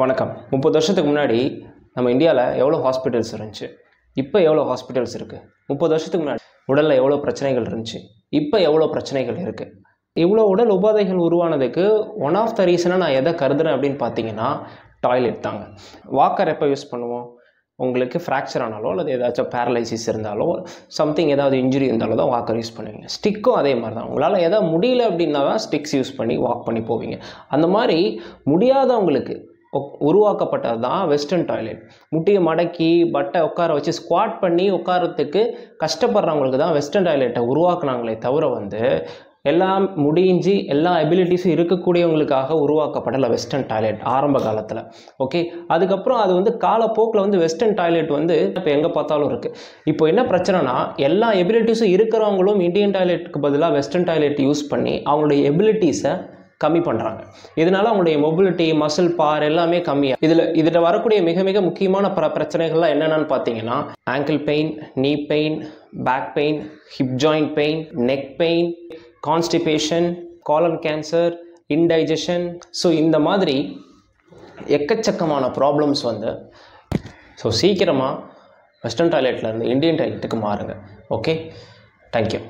வணக்கம். 30 வருஷத்துக்கு முன்னாடி நம்ம இந்தியாவில் எவ்வளோ ஹாஸ்பிட்டல்ஸ் இருந்துச்சு, இப்போ எவ்வளோ ஹாஸ்பிட்டல்ஸ் இருக்குது? 30 வருஷத்துக்கு முன்னாடி உடலில் எவ்வளோ பிரச்சனைகள் இருந்துச்சு, இப்போ எவ்வளோ பிரச்சனைகள் இருக்குது? இவ்வளோ உடல் உபாதைகள் உருவானதுக்கு ஒன் ஆஃப் த ரீசனாக நான் எதை கருதுறேன் அப்படின்னு பார்த்தீங்கன்னா டாய்லெட் தாங்க. வாக்கர் எப்போ யூஸ் பண்ணுவோம்? உங்களுக்கு ஃப்ராக்சர் ஆனாலோ அல்லது ஏதாச்சும் பேரலைசிஸ் இருந்தாலோ சம்திங் ஏதாவது இன்ஜுரி இருந்தாலோ தான் வாக்கர் யூஸ் பண்ணுவீங்க. ஸ்டிக்கும் அதே மாதிரி தான். உங்களால் எதாவது முடியல அப்படின்னா தான் ஸ்டிக்ஸ் யூஸ் பண்ணி வாக் பண்ணி போவீங்க. அந்த மாதிரி முடியாதவங்களுக்கு உருவாக்கப்பட்டது தான் வெஸ்டர்ன் டாய்லெட். முட்டியை மடக்கி பட்டை உட்கார வச்சு ஸ்குவாட் பண்ணி உட்காரத்துக்கு கஷ்டப்படுறவங்களுக்கு தான் வெஸ்டர்ன் டாய்லெட்டை உருவாக்குனாங்களே தவிர எல்லாம் முடிஞ்சு எல்லா எபிலிட்டிஸும் இருக்கக்கூடியவங்களுக்காக உருவாக்கப்படலை வெஸ்டர்ன் டாய்லெட் ஆரம்ப காலத்தில். ஓகே, அதுக்கப்புறம் அது காலப்போக்கில் வெஸ்டர்ன் டாய்லெட் இப்போ எங்கே பார்த்தாலும் இருக்குது. இப்போ என்ன பிரச்சனைனா, எல்லா எபிலிட்டிஸும் இருக்கிறவங்களும் இந்தியன் டாய்லெட்டுக்கு பதிலாக வெஸ்டர்ன் டாய்லெட் யூஸ் பண்ணி அவங்களுடைய எபிலிட்டிஸை கம்மி பண்ணுறாங்க. இதனால் அவங்களுடைய மொபிலிட்டி, மசில் பார் எல்லாமே கம்மியாக. இதில் வரக்கூடிய மிக மிக முக்கியமான பிரச்சனைகள்லாம் என்னென்னு பார்த்தீங்கன்னா ankle pain, knee pain, back pain, hip joint pain, neck pain, constipation, colon cancer, indigestion. So இந்த மாதிரி எக்கச்சக்கமான ப்ராப்ளம்ஸ் ஸோ சீக்கிரமாக வெஸ்டர்ன் டாய்லெட்லேருந்து இந்தியன் டாய்லெட்டுக்கு மாறுங்க. Okay, thank you.